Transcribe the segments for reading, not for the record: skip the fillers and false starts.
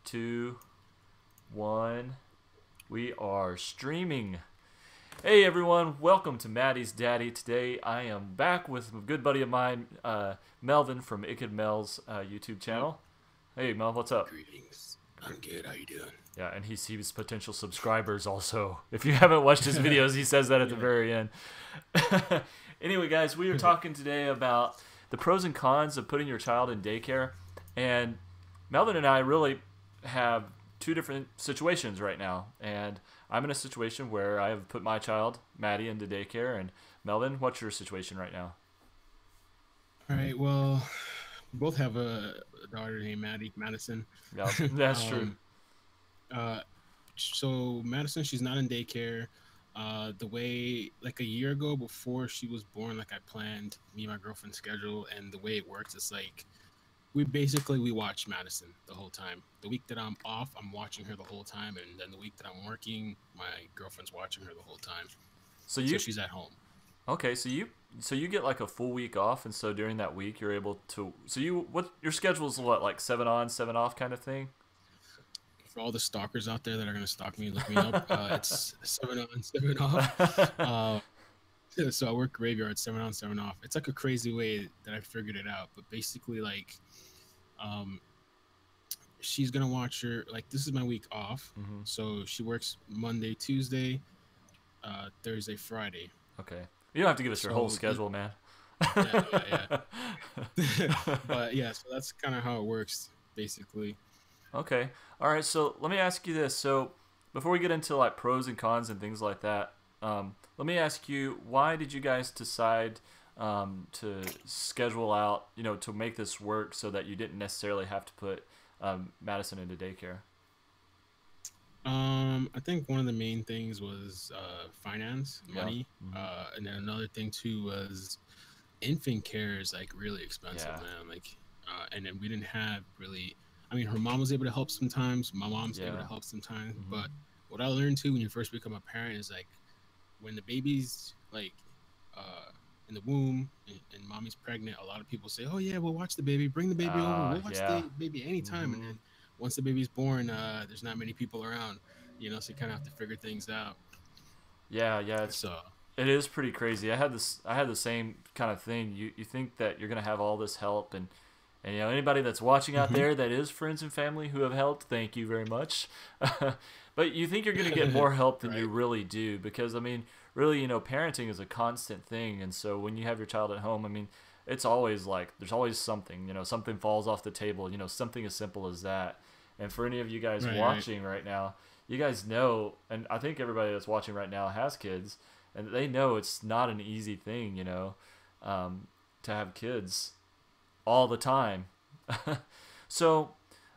2, 1. We are streaming. Hey everyone, welcome to Maddie's Daddy. Today I am back with a good buddy of mine, Melvin from Ikid Mel's YouTube channel. Hey Mel, what's up? Greetings. I'm good. How you doing? Yeah, and he sees potential subscribers also. If you haven't watched his videos, he says that at the very end. Anyway, guys, we are talking today about the pros and cons of putting your child in daycare. And Melvin and I really have two different situations right now. And I'm in a situation where I have put my child, Maddie, into daycare. And Melvin, what's your situation right now? All right. Well, we both have a daughter named Madison. Yeah, that's true. So Madison, she's not in daycare. The way, like a year ago, before she was born, like I planned me and my girlfriend's schedule, and the way it works is like we watch Madison the whole time. The week that I'm off, I'm watching her the whole time, and then the week that I'm working, my girlfriend's watching her the whole time. So she's at home. Okay, so you get like a full week off, and so during that week you're able to. So your schedule's what, like 7 on, 7 off kind of thing? For all the stalkers out there that are going to stalk me, look me up. It's 7 on, 7 off. So I work graveyard, 7 on, 7 off. It's like a crazy way that I figured it out. But basically, like, she's going to watch her. Like, this is my week off. Mm-hmm. So she works Monday, Tuesday, Thursday, Friday. Okay. You don't have to give us your whole schedule, man. Yeah. But yeah, so that's kind of how it works, basically. Okay. All right. So let me ask you this. So before we get into like pros and cons and things like that, let me ask you, why did you guys decide to schedule out, to make this work so that you didn't necessarily have to put Madison into daycare? I think one of the main things was finance, money. Yeah. Mm-hmm. And then another thing too was infant care is like really expensive, man. Like, and then we didn't have really. I mean, her mom was able to help sometimes. My mom's able to help sometimes. Mm-hmm. But what I learned too when you first become a parent is like when the baby's like in the womb and mommy's pregnant, a lot of people say, "Oh yeah, we'll watch the baby. Bring the baby over. We'll watch the baby anytime." Mm-hmm. And then once the baby's born, there's not many people around, so you kind of have to figure things out. Yeah, it is pretty crazy. I had the same kind of thing. You think that you're gonna have all this help and anybody that's watching out there that is friends and family who have helped, thank you very much. But you think you're going to get more help than you really do, because I mean, really, parenting is a constant thing, and so when you have your child at home, I mean, it's always like there's always something, something falls off the table, something as simple as that. And for any of you guys watching right now, you guys know, and I think everybody that's watching right now has kids, and they know it's not an easy thing, to have kids all the time. So,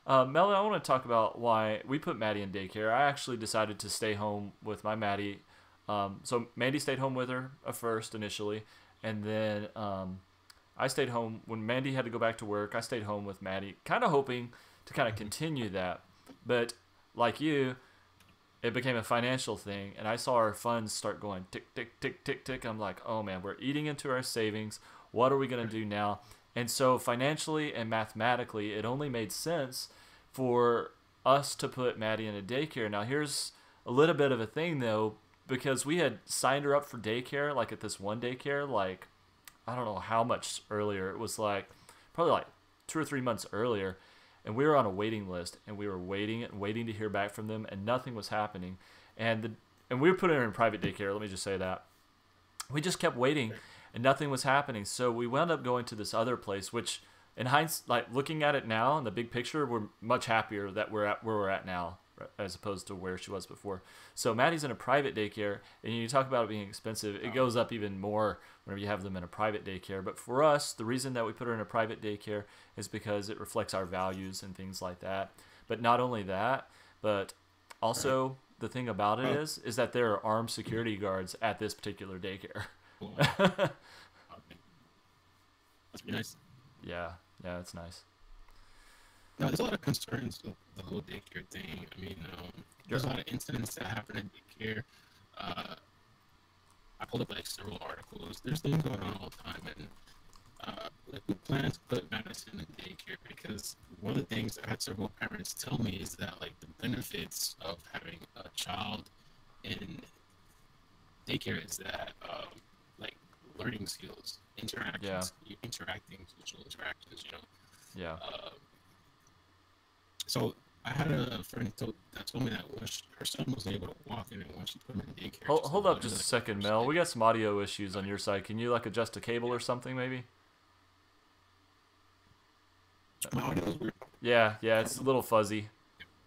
Melanie, I want to talk about why we put Maddie in daycare. I actually decided to stay home with my Maddie. So Mandy stayed home with her first initially, and then I stayed home when Mandy had to go back to work. I stayed home with Maddie, kind of hoping to kind of continue that. But like you, it became a financial thing, and I saw our funds start going tick, tick, tick, tick, tick. I'm like, oh man, we're eating into our savings. What are we going to do now? And so financially and mathematically, it only made sense for us to put Maddie in a daycare. Now, here's a little bit of a thing, though, because we had signed her up for daycare, like at this one daycare, like, I don't know how much earlier. It was like probably like 2 or 3 months earlier. And we were on a waiting list, and we were waiting and waiting to hear back from them, and nothing was happening. And we were putting her in private daycare, let me just say that. We just kept waiting, and nothing was happening. So we wound up going to this other place, which in hindsight, like looking at it now in the big picture, we're much happier that we're at where we're at now as opposed to where she was before. So Maddie's in a private daycare, and you talk about it being expensive. It goes up even more whenever you have them in a private daycare. But for us, the reason that we put her in a private daycare is because it reflects our values and things like that. But not only that, but also the thing about it is that there are armed security guards at this particular daycare. That's pretty nice. Yeah, it's nice. No, there's a lot of concerns with the whole daycare thing. I mean, there's a lot of incidents that happen at daycare. I pulled up like several articles. There's things going on all the time, and like we plan to put Madison in daycare because one of the things I've had several parents tell me is that like the benefits of having a child in daycare is that like learning skills, interactions, interacting, social interactions, you know. Yeah. So I had a friend that told me that when her son wasn't able to walk in and when she put him in daycare. Hold up just a second, Mel. We got some audio issues on your side. Can you like adjust a cable or something maybe? My audio is weird. Yeah, it's a little fuzzy.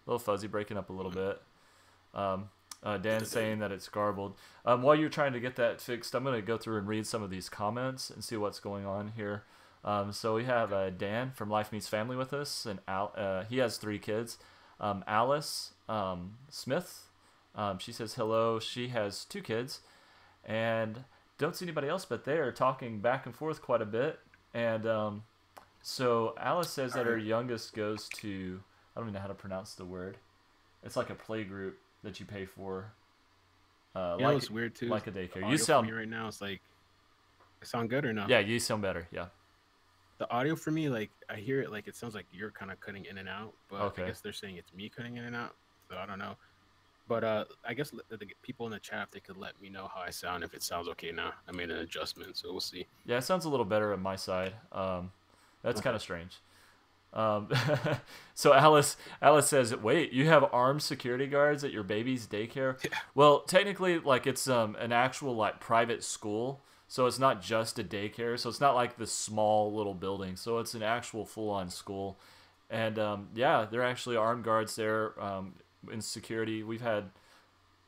Breaking up a little bit. Dan's saying that it's garbled. While you're trying to get that fixed, I'm going to go through and read some of these comments and see what's going on here. So we have Dan from Life Meets Family with us, and he has 3 kids. Alice Smith, she says hello. She has 2 kids, and don't see anybody else, but they are talking back and forth quite a bit. And so Alice says that her youngest goes to, I don't even know how to pronounce the word. It's like a play group that you pay for. Like, it's weird too. Like a daycare. You sound right now. It's like, I sound good or no? Yeah, you sound better. Yeah. The audio for me, like I hear it, like it sounds like you're kind of cutting in and out, but okay. I guess they're saying it's me cutting in and out, so I don't know. But I guess the people in the chat, if they could let me know how I sound, if it sounds okay now. I made an adjustment, so we'll see. Yeah, it sounds a little better on my side. That's kind of strange. So Alice says, wait, you have armed security guards at your baby's daycare? Yeah. Well, technically, like it's an actual like private school. So it's not just a daycare. So it's not like this small little building. So it's an actual full-on school. And yeah, they're actually armed guards there in security. We've had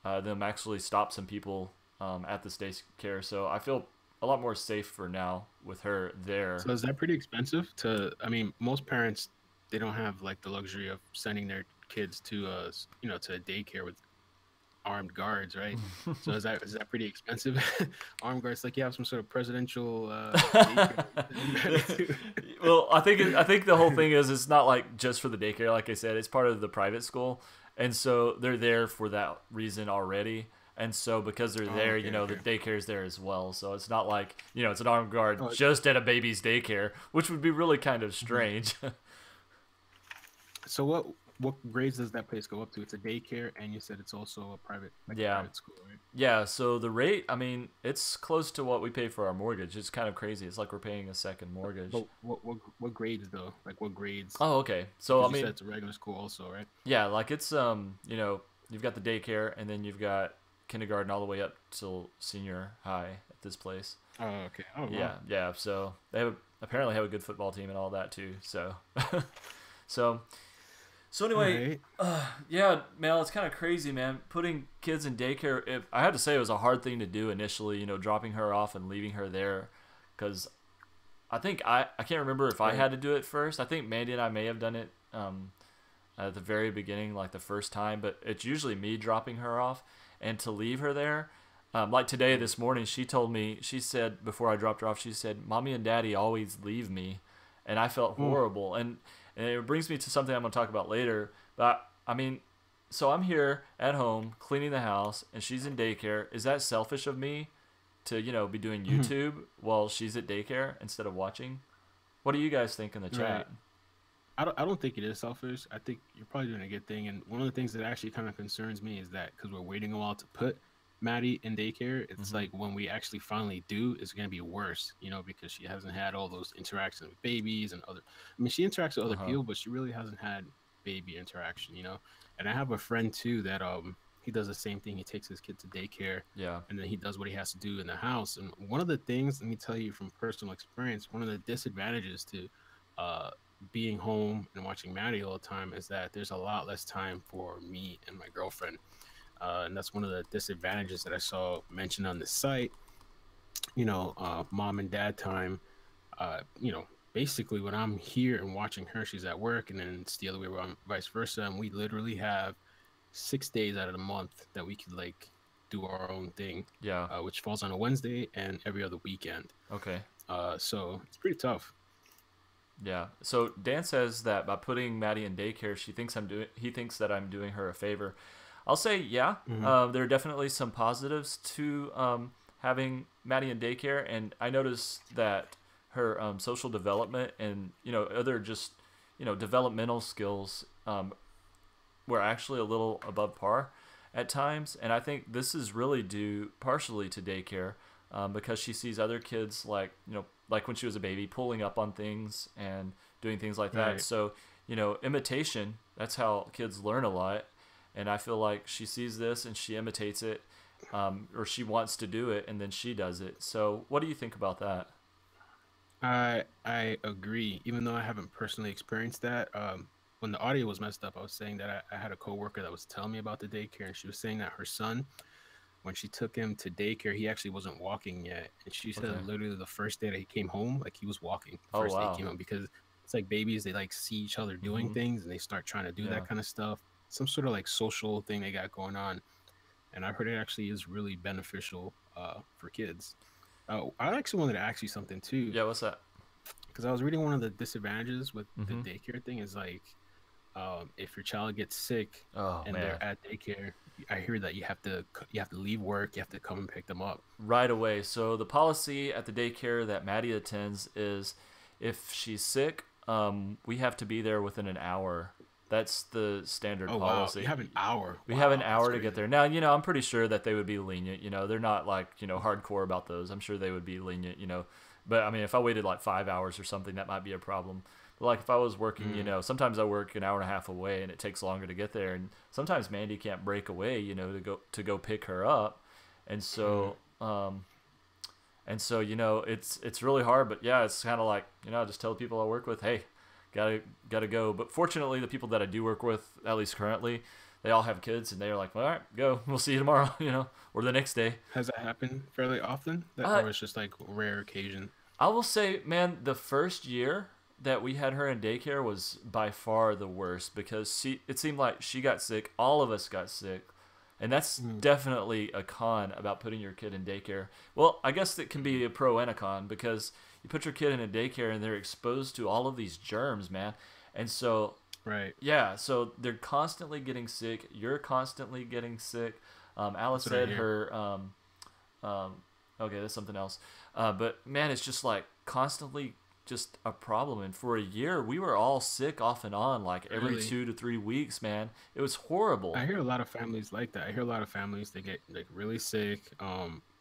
them actually stop some people at this daycare. So I feel a lot more safe for now with her there. So is that pretty expensive I mean, most parents, they don't have like the luxury of sending their kids to to a daycare with armed guards, right? So is that pretty expensive? Armed guards, like you have some sort of presidential well, I think the whole thing is it's not like just for the daycare. Like I said, it's part of the private school, and so they're there for that reason already. And so because they're there, the daycare's there as well. So it's not like, it's an armed guard just at a baby's daycare, which would be really kind of strange. So what grades does that place go up to? It's a daycare, and you said it's also a private, private school, right? Yeah, so the rate, I mean, it's close to what we pay for our mortgage. It's kind of crazy. It's like we're paying a second mortgage. But what grades, though? Like, what grades? Oh, okay. So, I mean... you said it's a regular school also, right? Yeah, like it's, you've got the daycare, and then you've got kindergarten all the way up till senior high at this place. Oh, okay. Oh, wow. Yeah. So they apparently have a good football team and all that too. So, so anyway, yeah, Mel, it's kind of crazy, man. Putting kids in daycare. I had to say it was a hard thing to do initially. Dropping her off and leaving her there, because I think I can't remember if I had to do it first. I think Mandy and I may have done it at the very beginning, like the first time. But it's usually me dropping her off. And to leave her there, like today, this morning, she told me, she said, before I dropped her off, she said, Mommy and Daddy always leave me. And I felt horrible. And it brings me to something I'm going to talk about later. But, I mean, so I'm here at home cleaning the house, and she's in daycare. Is that selfish of me to, be doing YouTube while she's at daycare instead of watching? What do you guys think in the chat? I don't think it is selfish. I think you're probably doing a good thing. And one of the things that actually kind of concerns me is that because we're waiting a while to put Maddie in daycare, it's like when we actually finally do, it's going to be worse, because she hasn't had all those interactions with babies and other. I mean, she interacts with other people, but she really hasn't had baby interaction, And I have a friend too that he does the same thing. He takes his kid to daycare, and then he does what he has to do in the house. And one of the things, let me tell you from personal experience, one of the disadvantages to being home and watching Maddie all the time is that there's a lot less time for me and my girlfriend, and that's one of the disadvantages that I saw mentioned on the site. Mom and dad time. Basically when I'm here and watching her, she's at work, and then it's the other way around, vice versa. And we literally have 6 days out of the month that we could like do our own thing. Which falls on a Wednesday and every other weekend. Okay. So it's pretty tough. Yeah. So Dan says that by putting Maddie in daycare, he thinks that I'm doing her a favor. I'll say, yeah, there are definitely some positives to having Maddie in daycare, and I noticed that her social development and other just developmental skills were actually a little above par at times, and I think this is really due partially to daycare, because she sees other kids like like when she was a baby pulling up on things and doing things like that. Right. So imitation, that's how kids learn a lot, and I feel like she sees this and she imitates it, or she wants to do it and then she does it. So what do you think about that? I agree, even though I haven't personally experienced that. When the audio was messed up, I was saying that I had a coworker that was telling me about the daycare, and she was saying that her son, when she took him to daycare, he actually wasn't walking yet, and she said Okay. literally the first day that he came home, like he was walking. The Oh first day he wow. came home, because it's like babies, they like see each other doing Mm-hmm. things, and they start trying to do Yeah. that kind of stuff. Some sort of like social thing they got going on, and I've heard it actually is really beneficial for kids. I actually wanted to ask you something too, Yeah, what's that? because I was reading one of the disadvantages with the Mm-hmm. daycare thing is like, if your child gets sick Oh and man. they're at daycare, I hear that you have to leave work, you have to come and pick them up. Right away. So the policy at the daycare that Maddie attends is if she's sick, we have to be there within an hour. That's the standard Oh wow, you policy. have an hour. We have an Wow, that's hour to get crazy. there. Now, I'm pretty sure that they would be lenient. They're not like, hardcore about those. I'm sure they would be lenient. But I mean, if I waited like 5 hours or something, that might be a problem. But like if I was working, Mm, sometimes I work an hour and a half away and it takes longer to get there. And sometimes Mandy can't break away, to go pick her up. And mm, so, it's really hard, but yeah, it's kind of like, I just tell the people I work with, hey, gotta go. But fortunately, the people that I do work with, at least currently, they all have kids, and they're like, well, all right, go. We'll see you tomorrow, or the next day. has that happened fairly often, that, Uh, or it's just like rare occasion? I will say, man, the first year that we had her in daycare was by far the worst because it seemed like she got sick. All of us got sick. And that's Mm, definitely a con about putting your kid in daycare. Well, I guess it can be a pro and a con because you put your kid in a daycare and they're exposed to all of these germs, man. And so, right. yeah, so they're constantly getting sick. You're constantly getting sick. Alice That's what I said hear. um, okay, that's something else. But man, it's just like constantly just a problem. And for a year, we were all sick off and on, like every Really, 2 to 3 weeks, man. It was horrible. I hear a lot of families like that. I hear a lot of families, they get like really sick.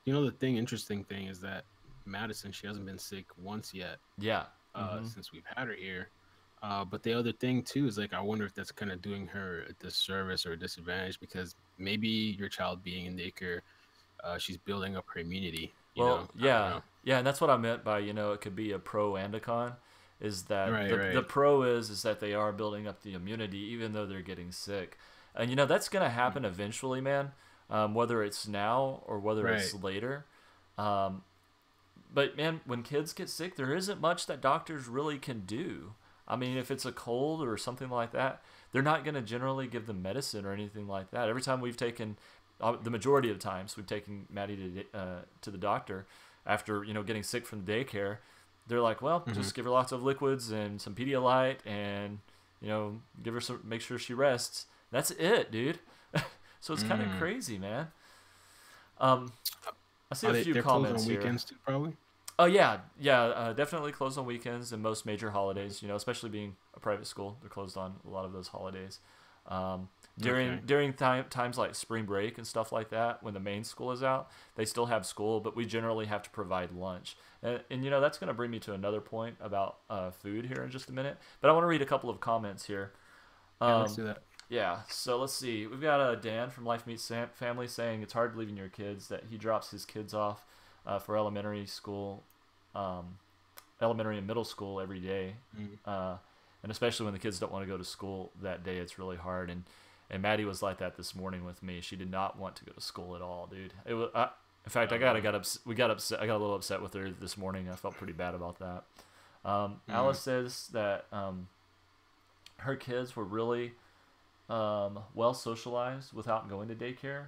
Interesting thing is that Madison, she hasn't been sick once yet, Yeah. Mm-hmm. since we've had her here. But the other thing too is like, I wonder if that's kind of doing her a disservice or a disadvantage, because maybe your child being in daycare, she's building up her immunity. Well, I don't yeah, know. yeah, and that's what I meant by it could be a pro and a con. Is that Right, the right. pro is that they are building up the immunity even though they're getting sick, and that's gonna Mm, happen eventually, man. Whether it's now or whether it's right. later. Um, but man, when kids get sick, there isn't much that doctors really can do. I mean, if it's a cold or something like that, they're not going to generally give them medicine or anything like that. Every time we've taken, the majority of times we've taken Maddie to the doctor after getting sick from daycare, they're like, well, Hmm. just give her lots of liquids and some Pedialyte, and give her some, make sure she rests. That's it, dude. So it's kind of Mm. crazy, man. Um, I see Are a they? few They're closed comments on here. weekends too, probably. Oh yeah, yeah, definitely closed on weekends and most major holidays. Especially being a private school, they're closed on a lot of those holidays. Um, during Okay. during times like spring break and stuff like that, when the main school is out, they still have school, but we generally have to provide lunch. And that's going to bring me to another point about food here in just a minute. But I want to read a couple of comments here. Yeah, let's Um, do that. yeah, so let's see. We've got Dan from Life Meets Family saying it's hard leaving your kids, that he drops his kids off for elementary school, um, elementary and middle school every day. Mm. Uh, and especially when the kids don't want to go to school that day, it's really hard. And Maddie was like that this morning with me. She did not want to go to school at all, dude. It was. In fact, Oh no. we got upset. I got a little upset with her this morning. I felt pretty bad about that. Mm. Alice says that her kids were really well socialized without going to daycare,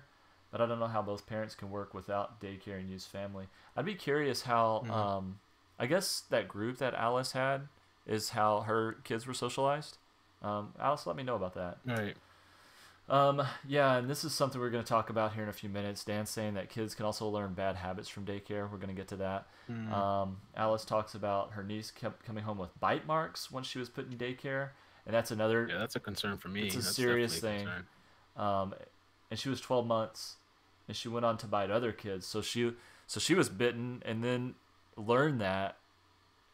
but I don't know how both parents can work without daycare and use family. I'd be curious how. Mm. I guess that group that Alice had is how her kids were socialized. Alice, let me know about that. Right. Yeah, and this is something we're going to talk about here in a few minutes. Dan's saying that kids can also learn bad habits from daycare. We're going to get to that. Alice talks about her niece kept coming home with bite marks once she was put in daycare, and that's another. Yeah, that's a concern for me. It's a That's serious definitely a thing. concern. And she was 12 months, and she went on to bite other kids. So she was bitten, and then learned that,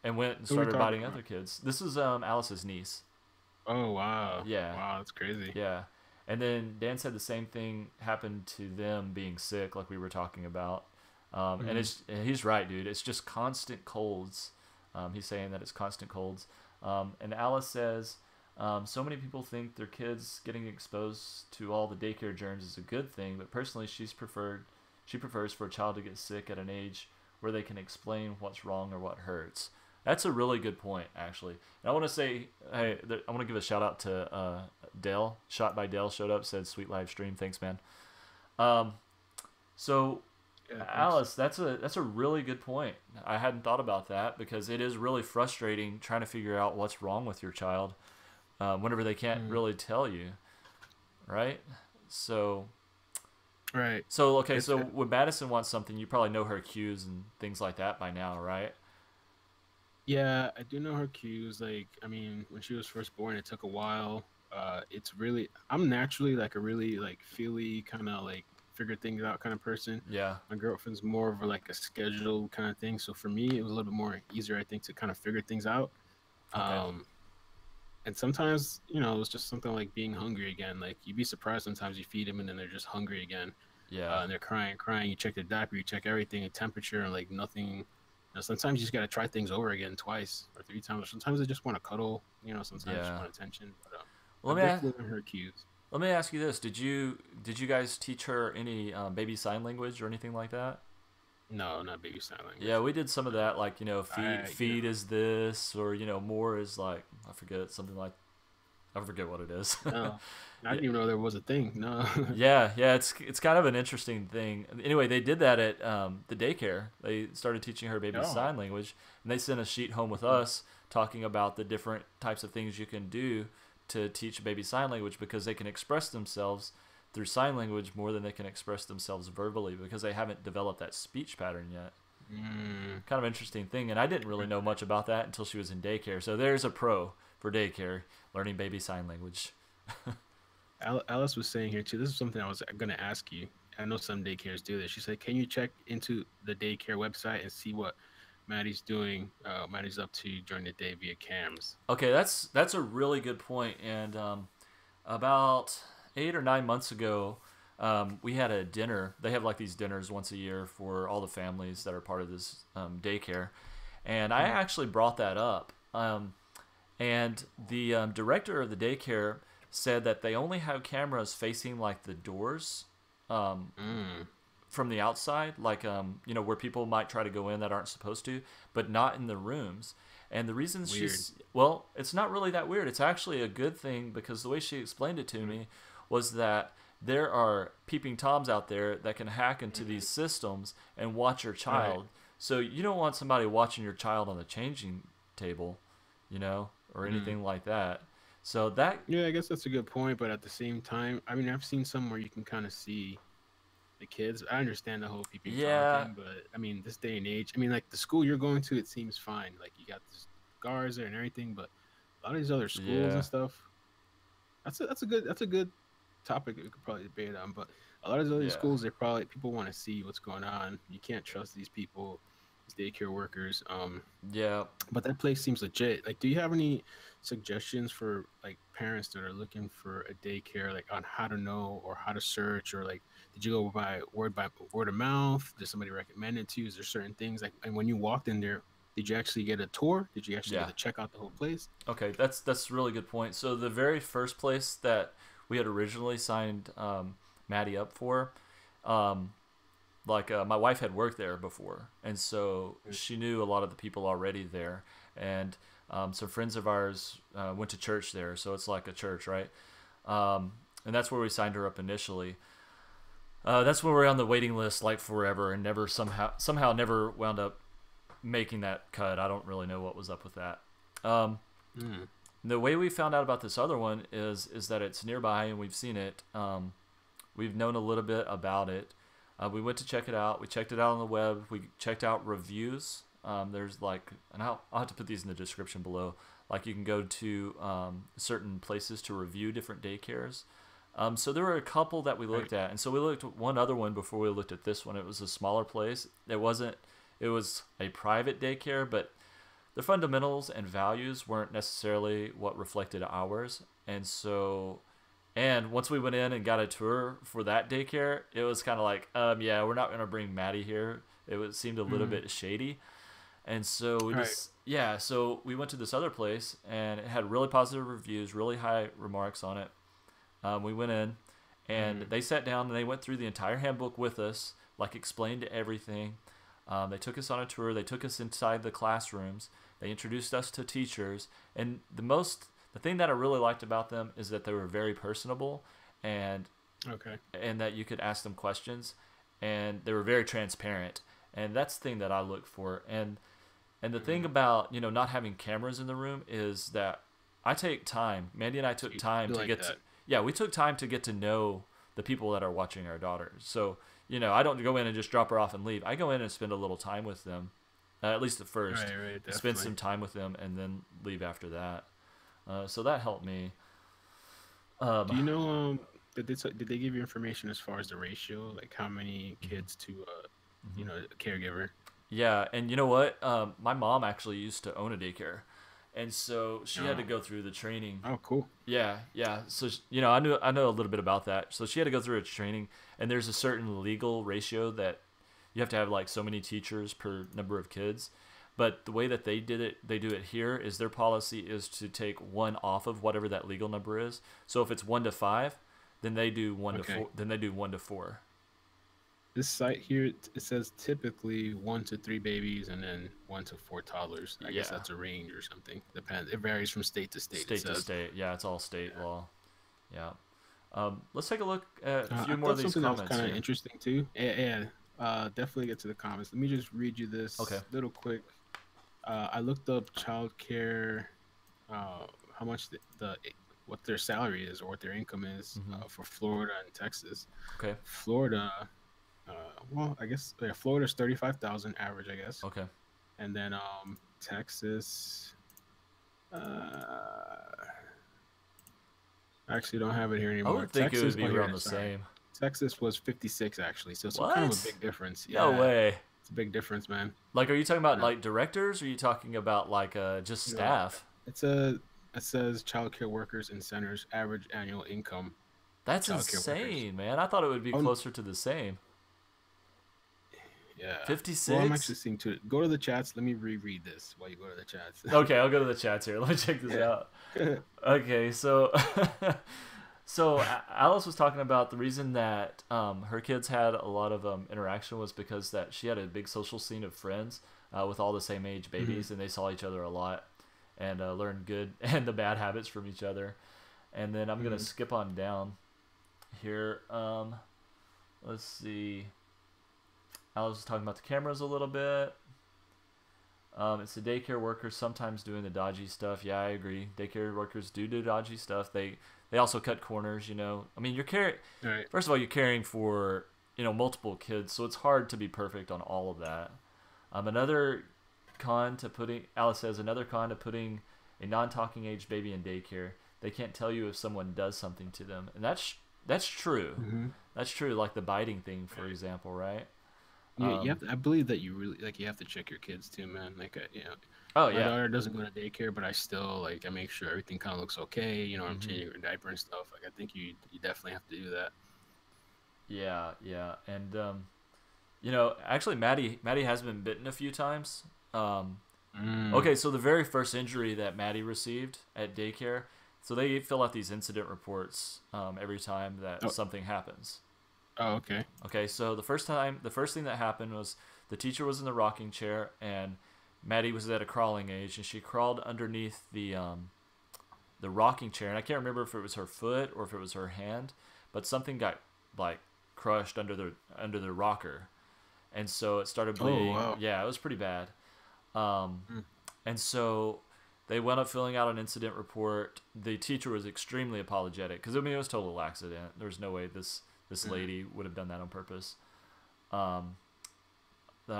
and went and Who are we started talking biting about? other kids. This is Alice's niece. Oh wow, Yeah. wow, that's crazy. Yeah. And then Dan said the same thing happened to them being sick, like we were talking about. And he's right, dude. It's just constant colds. He's saying that it's constant colds. And Alice says, so many people think their kids getting exposed to all the daycare germs is a good thing, but personally, she prefers for a child to get sick at an age where they can explain what's wrong or what hurts. That's a really good point, actually. And I want to say, hey, I want to give a shout out to Dale. Shot by Dale showed up, said sweet live stream. Thanks, man. So Yeah, Alice, that's a really good point. I hadn't thought about that because it is really frustrating trying to figure out what's wrong with your child whenever they can't really tell you, right? So right. okay. So when Madison wants something, you probably know her cues and things like that by now, right? Yeah, I do know her cues. Like, I mean, when she was first born, it took a while. It's really, I'm naturally like a really like feely kind of like figure things out kind of person. Yeah. My girlfriend's more of a, like a schedule kind of thing. So for me, it was a little bit more easier, I think, to kind of figure things out. Okay. And sometimes, you know, it's just something like being hungry again. Like you'd be surprised sometimes you feed them and then they're just hungry again. Yeah. And they're crying. You check the diaper, you check everything, the temperature, and like nothing. You know, sometimes you just gotta try things over again twice or three times. Or sometimes they just want to cuddle. You know, sometimes they just want attention. But Well, I'm definitely on her cues. let me ask you this: Did you guys teach her any baby sign language or anything like that? No, not baby sign language. Yeah, we did some of that. Like feed Yeah. is this, or more is like I forget something like I forget what it is. No, I didn't even know there was a thing. No. Yeah, it's kind of an interesting thing. Anyway, they did that at the daycare. They started teaching her baby sign language, and they sent a sheet home with us talking about the different types of things you can do to teach baby sign language because they can express themselves through sign language more than they can express themselves verbally because they haven't developed that speech pattern yet. Kind of interesting thing, and I didn't really know much about that until she was in daycare. So there's a pro for daycare, learning baby sign language. Alice was saying here too. This is something I was going to ask you. I know some daycares do this. She said, "Can you check into the daycare website and see what Maddie's doing? Maddie's up to during the day via cams." Okay, that's a really good point. And about 8 or 9 months ago, we had a dinner. They have like these dinners once a year for all the families that are part of this daycare, and I actually brought that up. And the director of the daycare said that they only have cameras facing like the doors from the outside, like where people might try to go in that aren't supposed to, but not in the rooms. And the reason it's not really that weird. It's actually a good thing because the way she explained it to me was that there are peeping toms out there that can hack into these systems and watch your child. Right. So you don't want somebody watching your child on the changing table, or anything like that. So that... Yeah, I guess that's a good point. But at the same time, I mean, I've seen some where you can kind of see the kids. I understand the whole peeping Tom thing, but I mean, this day and age, I mean, like the school you're going to, it seems fine. Like you got the guards there and everything, but a lot of these other schools and stuff, that's a good topic we could probably debate on. But a lot of these other schools, people want to see what's going on. You can't trust these people, these daycare workers. But that place seems legit. Like, do you have any suggestions for like parents that are looking for a daycare, like on how to know or how to search, or like did you go by word of mouth? Did somebody recommend it to you? Is there certain things like, and when you walked in there, did you actually get a tour? Did you actually get to check out the whole place? Okay, that's a really good point. So the very first place that we had originally signed Maddie up for, my wife had worked there before, and so she knew a lot of the people already there, and some friends of ours went to church there, so it's like a church, right? And that's where we signed her up initially. That's when we were on the waiting list like forever, and never somehow never wound up making that cut. I don't really know what was up with that. The way we found out about this other one is that it's nearby and we've seen it. We've known a little bit about it. We went to check it out. We checked it out on the web. We checked out reviews. There's like, and I'll have to put these in the description below. Like you can go to certain places to review different daycares. So there were a couple that we looked at, and so we looked at one other one before we looked at this one. It was a smaller place. It was a private daycare, but the fundamentals and values weren't necessarily what reflected ours. And once we went in and got a tour for that daycare, it was kind of like, yeah, we're not going to bring Maddie here. Seemed a little bit shady. And so so we went to this other place, and it had really positive reviews, really high remarks on it. We went in, and they sat down, and they went through the entire handbook with us, like explained everything. They took us on a tour. They took us inside the classrooms. They introduced us to teachers. And the thing that I really liked about them is that they were very personable, and that you could ask them questions, and they were very transparent. And that's the thing that I look for. And the thing about, not having cameras in the room is that I take time. Mandy and I took time to get we took time to get to know the people that are watching our daughters. So, I don't go in and just drop her off and leave. I go in and spend a little time with them, at least at first. Right, spend some time with them and then leave after that. So that helped me. Do you know, did they give you information as far as the ratio, like how many kids to, a caregiver? Yeah, and you know what? My mom actually used to own a daycare, and so she had to go through the training. Oh, cool. Yeah. So I know a little bit about that. So she had to go through a training, and there's a certain legal ratio that you have to have like so many teachers per number of kids. But the way that they do it here is their policy is to take one off of whatever that legal number is. So if it's 1 to 5, then they do 1 to 4. Then they do 1 to 4. This site here, it says typically 1 to 3 babies and then 1 to 4 toddlers. I guess that's a range or something. Depends. It varies from state to state. State to state. Yeah, it's all state law. Yeah. Let's take a look at a few more of these comments. That was kind of interesting too. Yeah. Definitely get to the comments. Let me just read you this little quick. I looked up childcare, how much what their salary is or what their income is for Florida and Texas. Okay. Florida, I guess Florida's 35,000 average, I guess. Okay. And then Texas, I actually don't have it here anymore. I would think it would be around the same. Texas was 56 actually, so it's kind of a big difference. No way. It's a big difference, man. Like, are you talking about like directors, or are you talking about like just staff? It says childcare workers and centers average annual income. That's insane, man. I thought it would be closer to the same. Yeah. 56. Well, I'm actually seeing to go to the chats. Let me reread this while you go to the chats. Okay, I'll go to the chats here. Let me check this out. Okay, so so Alice was talking about the reason that her kids had a lot of interaction was because that she had a big social scene of friends with all the same age babies, and they saw each other a lot and learned good and the bad habits from each other. And then I'm gonna skip on down here. Let's see. Alice was talking about the cameras a little bit. It's the daycare workers sometimes doing the dodgy stuff. Yeah, I agree. Daycare workers do dodgy stuff. They also cut corners, I mean, you're caring. Right. First of all, you're caring for, multiple kids, so it's hard to be perfect on all of that. Alice says, another con to putting a non-talking age baby in daycare. They can't tell you if someone does something to them. And that's true. Mm-hmm. That's true, like the biting thing, for example, right? Yeah, you have to, I believe that you really you have to check your kids too, man. Like, my daughter doesn't go to daycare, but I still I make sure everything kind of looks okay. I'm changing her diaper and stuff. Like, I think you definitely have to do that. Yeah, and actually, Maddie has been bitten a few times. Okay, so the very first injury that Maddie received at daycare, so they fill out these incident reports every time that something happens. Oh, okay. Okay, so the first thing that happened was the teacher was in the rocking chair and Maddie was at a crawling age, and she crawled underneath the rocking chair, and I can't remember if it was her foot or if it was her hand, but something got like crushed under the rocker, and so it started bleeding. Oh, wow. Yeah, it was pretty bad. And so They wound up filling out an incident report. The teacher was extremely apologetic because, I mean, it was a total accident. There was no way this lady would have done that on purpose. The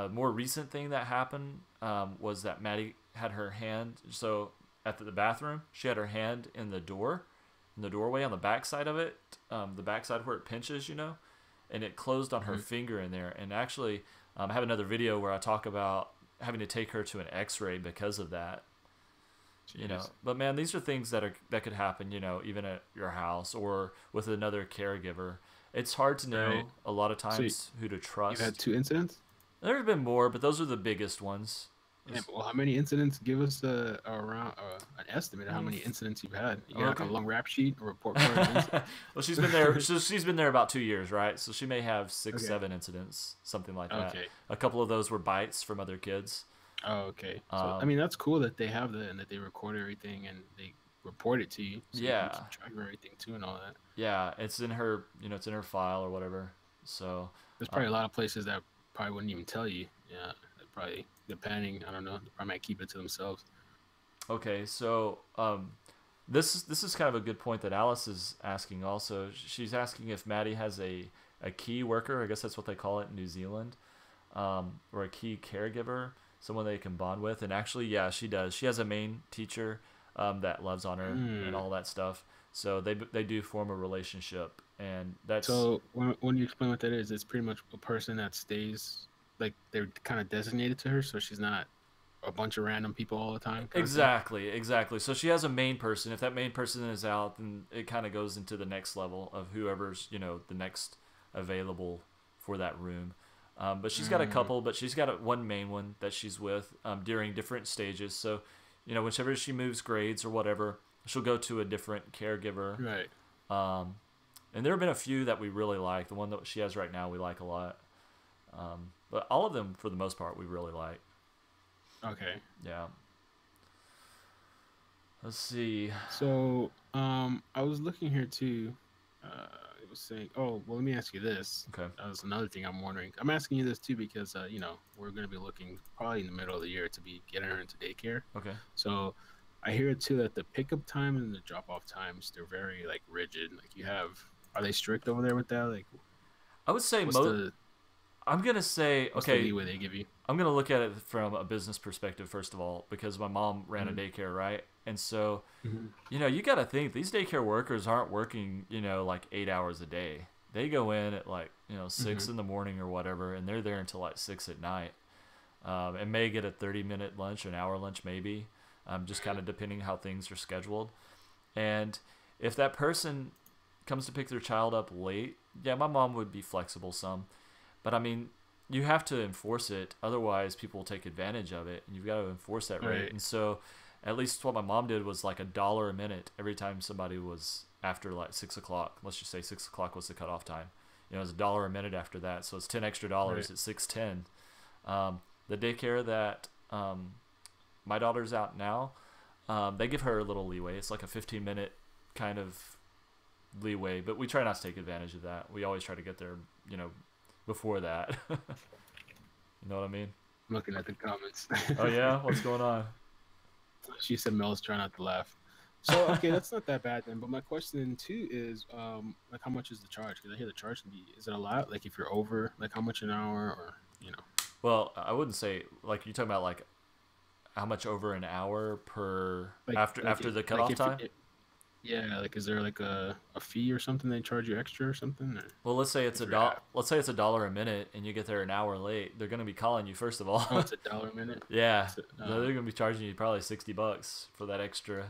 more recent thing that happened was that Maddie had her hand. So at the bathroom, she had her hand in the doorway on the backside of it, the backside where it pinches, and it closed on her finger in there. And actually, I have another video where I talk about having to take her to an X-ray because of that. Jeez. But man, these are things that could happen, even at your house or with another caregiver. It's hard to know a lot of times who to trust. You had 2 incidents? There have been more, but those are the biggest ones. Yeah, well, how many incidents? Give us around an estimate of how many incidents you've had. You got like a long rap sheet, a report card. Well, she's been there. She's been there about 2 years, right? So she may have 6, 7 incidents, something like that. Okay. A couple of those were bites from other kids. Oh, okay. So I mean, that's cool that they have that and that they record everything and they report it to you. So yeah. You can keep track of everything too and all that. Yeah, it's in her, it's in her file or whatever. So there's probably a lot of places that probably wouldn't even tell you. Yeah, probably depending. I don't know. They probably might keep it to themselves. Okay, so this is kind of a good point that Alice is asking. Also, she's asking if Maddie has a key worker. I guess that's what they call it in New Zealand, or a key caregiver, someone they can bond with. And actually, yeah, she does. She has a main teacher that loves on her and all that stuff. So they do form a relationship, and that's. So when you explain what that is, it's pretty much a person that stays, like they're kind of designated to her, so she's not a bunch of random people all the time. Exactly. So she has a main person. If that main person is out, then it kind of goes into the next level of whoever's the next available for that room. But she's got a couple, but she's got one main one that she's with during different stages. So, whichever she moves grades or whatever, she'll go to a different caregiver. Right. And there have been a few that we really like. The one that she has right now, we like a lot. But all of them, for the most part, we really like. Okay. Yeah. Let's see. So, I was looking here too. It was saying, oh, well, let me ask you this. Okay. That was another thing I'm wondering. I'm asking you this too because, we're going to be looking probably in the middle of the year to be getting her into daycare. Okay. So, I hear too that the pickup time and the drop off times, they're very like rigid. Like are they strict over there with that? Like, I would say I'm gonna say what's okay. the leeway they give you? I'm gonna look at it from a business perspective first of all, because my mom ran a daycare, right? And so, you got to think these daycare workers aren't working, like 8 hours a day. They go in at like 6 in the morning or whatever, and they're there until like 6 at night, and may get a 30-minute lunch, an hour lunch maybe, just kind of depending how things are scheduled. And if that person comes to pick their child up late, yeah, my mom would be flexible some. But I mean, you have to enforce it. Otherwise, people will take advantage of it. And you've got to enforce that rate. And so at least what my mom did was like $1 a minute every time somebody was after like 6 o'clock. Let's just say 6 o'clock was the cutoff time. It was $1 a minute after that. So it's $10 extra at $6.10. The daycare that my daughter's out now, they give her a little leeway. It's like a 15-minute kind of leeway. But we try not to take advantage of that. We always try to get there, before that. You know what I mean? I'm looking at the comments. Oh yeah? What's going on? She said Mel's trying not to laugh. So okay, that's not that bad then. But my question too is like how much is the charge? Because I hear the charge can be, is it a lot? Like if you're over, like how much an hour or Well, I wouldn't say like you're talking about like how much over an hour per after the cutoff time? Yeah, like is there like a fee or something they charge you extra or something? Or well, let's say it's $1 a minute and you get there an hour late. They're gonna be calling you first of all. Oh, it's $1 a minute. Yeah, they're gonna be charging you probably $60 for that extra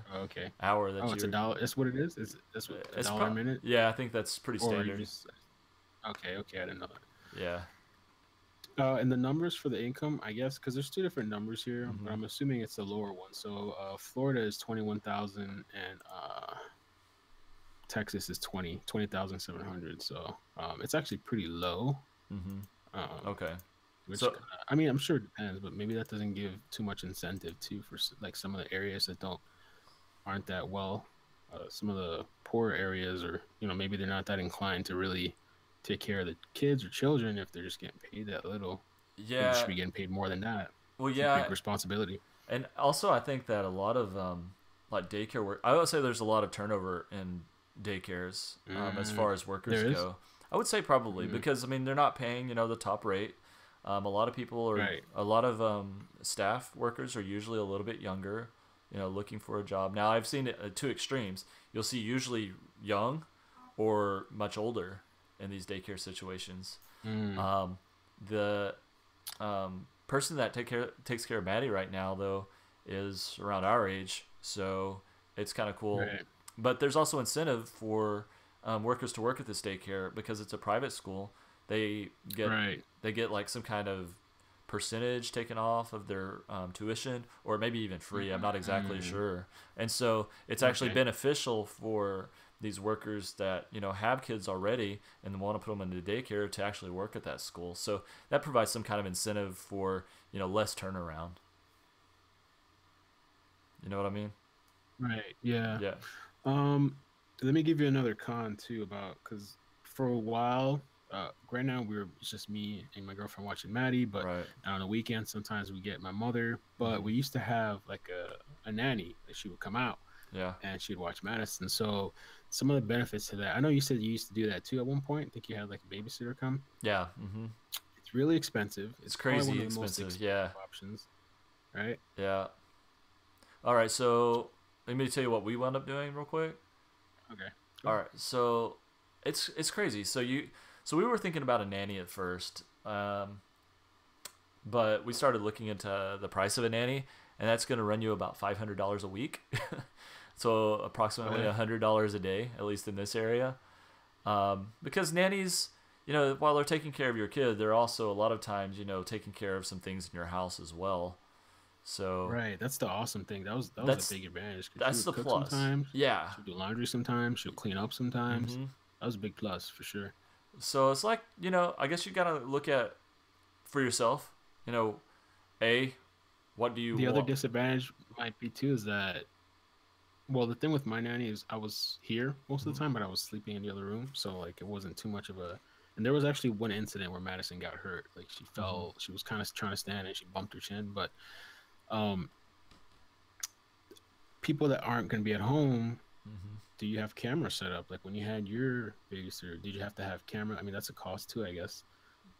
hour. It's $1. That's what it is. That's what $1 a minute. Yeah, I think that's pretty standard. Okay, I didn't know that. Yeah. And the numbers for the income, I guess, because there's 2 different numbers here, but I'm assuming it's the lower one. So Florida is 21,000 and Texas is 20,700. So it's actually pretty low. Okay. Which I mean, I'm sure it depends, but maybe that doesn't give too much incentive too for like some of the areas that aren't that well. Some of the poorer areas, or maybe they're not that inclined to really take care of the kids or children if they're just getting paid that little. Yeah, they should be getting paid more than that. Well, yeah, big responsibility. And also, I think that a lot of like daycare work. I would say there's a lot of turnover in daycares as far as workers There is. go. I would say probably because I mean they're not paying the top rate. A lot of people are Right. a lot of staff workers are usually a little bit younger, looking for a job. Now I've seen it at two extremes. You'll see usually young or much older in these daycare situations. Mm. The person that takes care of Maddie right now though is around our age, so it's kind of cool. Right. But there's also incentive for workers to work at this daycare because it's a private school. They get Right. they get like some kind of percentage taken off of their tuition, or maybe even free. I'm not exactly sure. And so it's actually Okay. beneficial for these workers that have kids already and want to put them into daycare to actually work at that school. So that provides some kind of incentive for less turnaround. You know what I mean? Right. Yeah. Yeah. Let me give you another con too about because for a while, right now it's just me and my girlfriend watching Maddie, but Right. on the weekend sometimes we get my mother. But we used to have like a nanny that she would come out Yeah. and she'd watch Madison. So some of the benefits to that, I know you said you used to do that too at one point. I think you had like a babysitter come. Yeah. It's really expensive. It's probably crazy one of the most expensive. Yeah. options, right? Yeah. All right. So let me tell you what we wound up doing real quick. Okay. All right. So it's crazy. So we were thinking about a nanny at first, but we started looking into the price of a nanny, and that's going to run you about $500 a week. So approximately $100 a day, at least in this area. Because nannies, while they're taking care of your kid, they're also a lot of times, taking care of some things in your house as well. So Right, that's the awesome thing. That was that's a big advantage. 'Cause that's she the would cook plus. sometimes. Yeah. She'll do laundry sometimes. She'll clean up sometimes. hmm That was a big plus for sure. So it's like, I guess you gotta look at for yourself, A, what do you The other want? disadvantage might be too is that, well, the thing with my nanny is I was here most of the time, but I was sleeping in the other room, so like it wasn't too much of a. And there was actually one incident where Madison got hurt. Like she fell. She was kind of trying to stand and she bumped her chin, but um, people that aren't going to be at home, hmm do you have camera set up? Like when you had your babysitter, did you have to have camera? I mean, that's a cost too, I guess,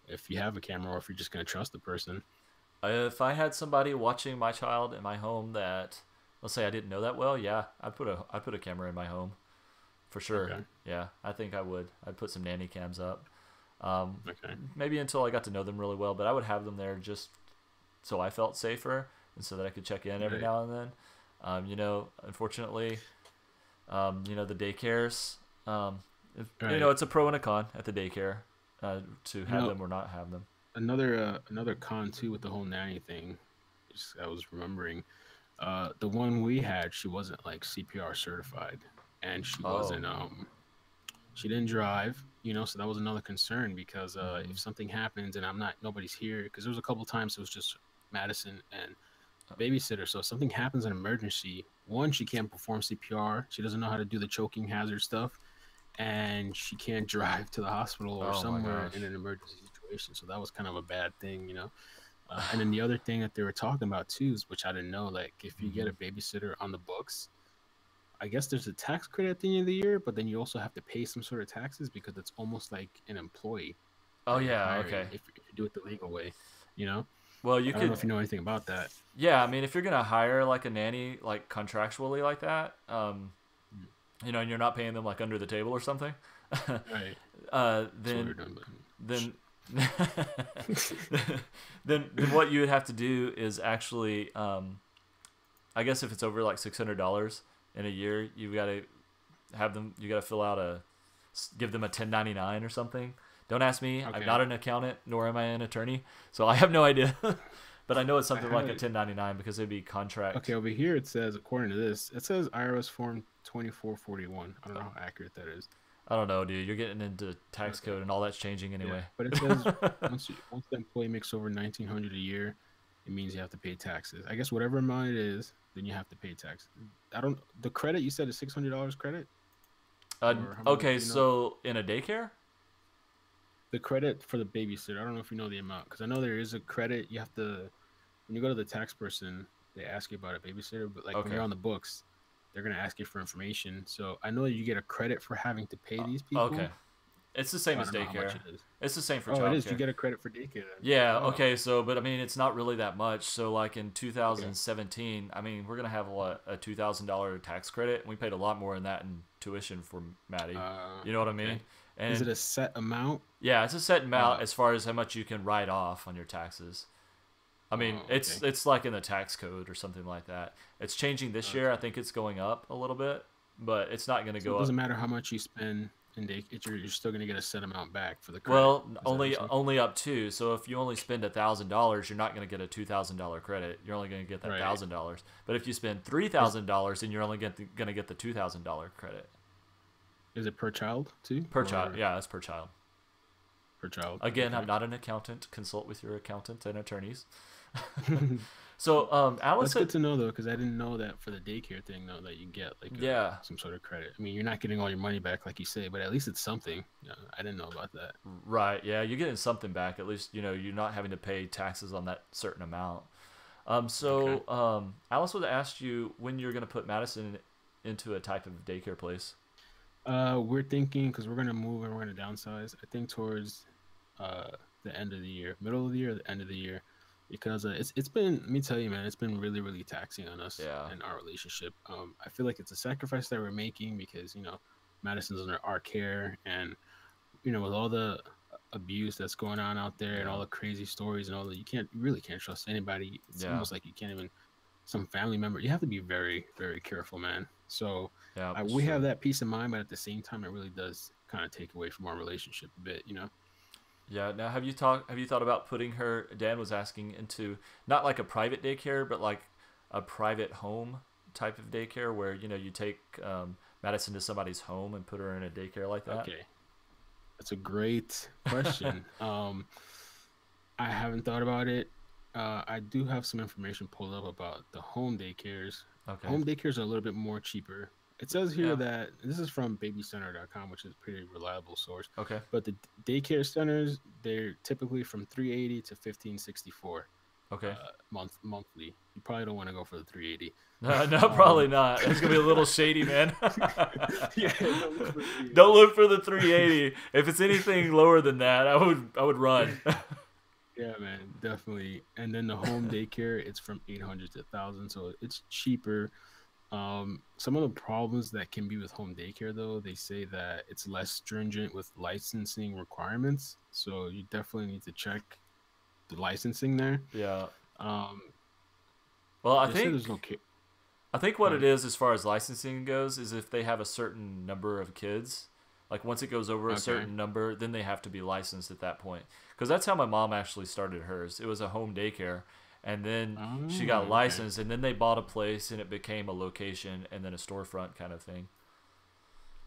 if you have a camera or if you're just going to trust the person. If I had somebody watching my child in my home that, let's say I didn't know that well, yeah, I'd put a camera in my home, for sure. Okay. Yeah, I think I would. I'd put some nanny cams up. Okay. Maybe until I got to know them really well, but I would have them there just so I felt safer and so that I could check in every Right. now and then. Unfortunately, the daycares, Right. it's a pro and a con at the daycare to have know, them or not have them. another con too with the whole nanny thing. I was remembering, the one we had, she wasn't like CPR certified, and she Oh, wasn't she didn't drive, so that was another concern because mhm. if something happens and nobody's here, because there was a couple times it was just Madison and babysitter. So if something happens in an emergency, one, she can't perform CPR. She doesn't know how to do the choking hazard stuff, and she can't drive to the hospital or Oh my somewhere gosh. in an emergency situation. So that was kind of a bad thing. And then the other thing that they were talking about too, is which I didn't know, like if you get hmm a babysitter on the books, I guess there's a tax credit at the end of the year, but then you also have to pay some sort of taxes because it's almost like an employee Oh that you're yeah, hiring okay. if you do it the legal way. You know, Well, you I don't know could, if you know anything about that. yeah. I mean, if you're gonna hire like a nanny, like contractually like that, and you're not paying them like under the table or something, Right. That's what we're then doing. then then what you would have to do is actually, I guess if it's over like $600 in a year, you got to you got to give them a 1099 or something. Don't ask me. I'm Okay. not an accountant, nor am I an attorney, so I have no idea. But I know it's I something like a had 1099 because it'd be Okay, contract. over here it says, according to this, it says IRS form 2441. I don't know how accurate that is. I don't know, dude. You're getting into tax Okay. code and all that's changing Yeah, anyway. but it says once the employee makes over 1,900 a year, it means you have to pay taxes. I guess whatever amount it is, then you have to pay taxes. I don't. The credit you said is $600 credit, or how much? Okay, Do you know so in a daycare? the credit for the babysitter? I don't know if you know the amount because I know there is a credit. You have to when you go to the tax person. they ask you about a babysitter, but like when Okay. you're on the books, they're gonna ask you for information. So I know you get a credit for having to pay these Okay. people. It's the same I as don't know how much daycare. it is. It's the same for Oh, it is. You childcare. get a credit for daycare then. Yeah, Oh, okay, so but I mean it's not really that much. So like in okay. 2017, I mean we're gonna have what, a $2,000 tax credit, and we paid a lot more than that in tuition for Maddie. You know what I mean? Okay. Is it And a set amount? yeah, it's a set amount Uh, as far as how much you can write off on your taxes. I mean, oh, it's okay. it's like in the tax code or something like that. It's changing this year. I Okay. think it's going up a little bit, but it's not going to So it go doesn't up. matter how much you spend in daycare, you're still gonna get a set amount back for the credit. Well, Is that what you're only saying? only up to. So if you only spend $1,000, you're not going to get a $2,000 credit. You're only going to get that Right. $1,000. But if you spend three Is thousand dollars, then you're only going to get the $2,000 credit is it per child too, per child. or Yeah, that's per child. per child? Again, I'm Okay. not an accountant. Consult with your accountant and attorneys. So Alice That's said, good to know though, because I didn't know that for the daycare thing though that you get like yeah. some sort of credit. I mean, you're not getting all your money back like you say, but at least it's something. I didn't know about that. Right, yeah, you're getting something back. At least, you're not having to pay taxes on that certain amount. Okay. Alice would ask you when you're going to put Madison into a type of daycare place. We're thinking because we're gonna move and we're gonna downsize. I think towards uh the end of the year, middle of the year, or the end of the year, because it's been. Let me tell you, man, it's been really taxing on us Yeah, and our relationship. I feel like it's a sacrifice that we're making because Madison's under our care, and with all the abuse that's going on out there and yeah, all the crazy stories and all that, you really can't trust anybody. It's yeah, almost like you can't even some family member. You have to be very careful, man. So yeah, it's we have true. that peace of mind, but at the same time, it really does kind of take away from our relationship a bit. Yeah, now have you thought about putting her, Dan was asking, into not like a private daycare, but like a private home type of daycare where, you take Madison to somebody's home and put her in a daycare like that? Okay, that's a great question. I haven't thought about it. I do have some information pulled up about the home daycares. Okay. Home daycares are a little bit more cheaper. It says here Yeah. that this is from babycenter.com, which is a pretty reliable source. Okay. But the daycare centers, they're typically from 380 to 1564 Okay. monthly. You probably don't want to go for the 380. No, no, probably Um, not. It's gonna be a little shady, man. yeah, don't look for 380. Don't look for the 380. If it's anything lower than that, I would run. Yeah, man, definitely. And then the home daycare, it's from 800 to 1,000, so it's cheaper. Some of the problems that can be with home daycare, though, they say that it's less stringent with licensing requirements. So you definitely need to check the licensing there. Yeah. Um, Well, I they say think there's no kid. I think what it is as far as licensing goes is if they have a certain number of kids, like once it goes over a Okay. certain number, then they have to be licensed at that point. Because that's how my mom actually started hers. It was a home daycare, and then she got Oh, okay. licensed, and then they bought a place, and it became a location, and then a storefront kind of thing.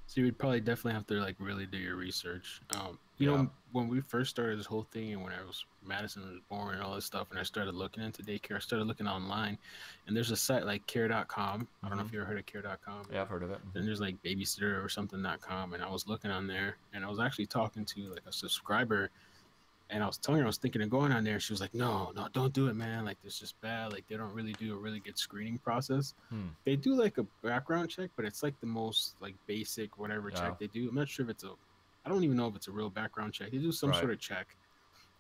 So you would probably definitely have to like really do your research. Yeah. When we first started this whole thing, and when Madison was born and all this stuff, and I started looking into daycare, I started looking online, and there's a site like care.com. I don't know Hmm. if you ever heard of care.com. Yeah, I've heard of it. Then there's like babysitter or something.com, and I was looking on there, and I was actually talking to like a subscriber, and I was telling her I was thinking of going on there. She was like, "No, no, don't do it, man. Like, this is just bad. Like, they don't really do a really good screening process. Hmm. They do like a background check, but it's like the most like basic whatever Yeah. check they do. I'm not sure if it's a. I don't even know if it's a real background check. They do some Right. sort of check.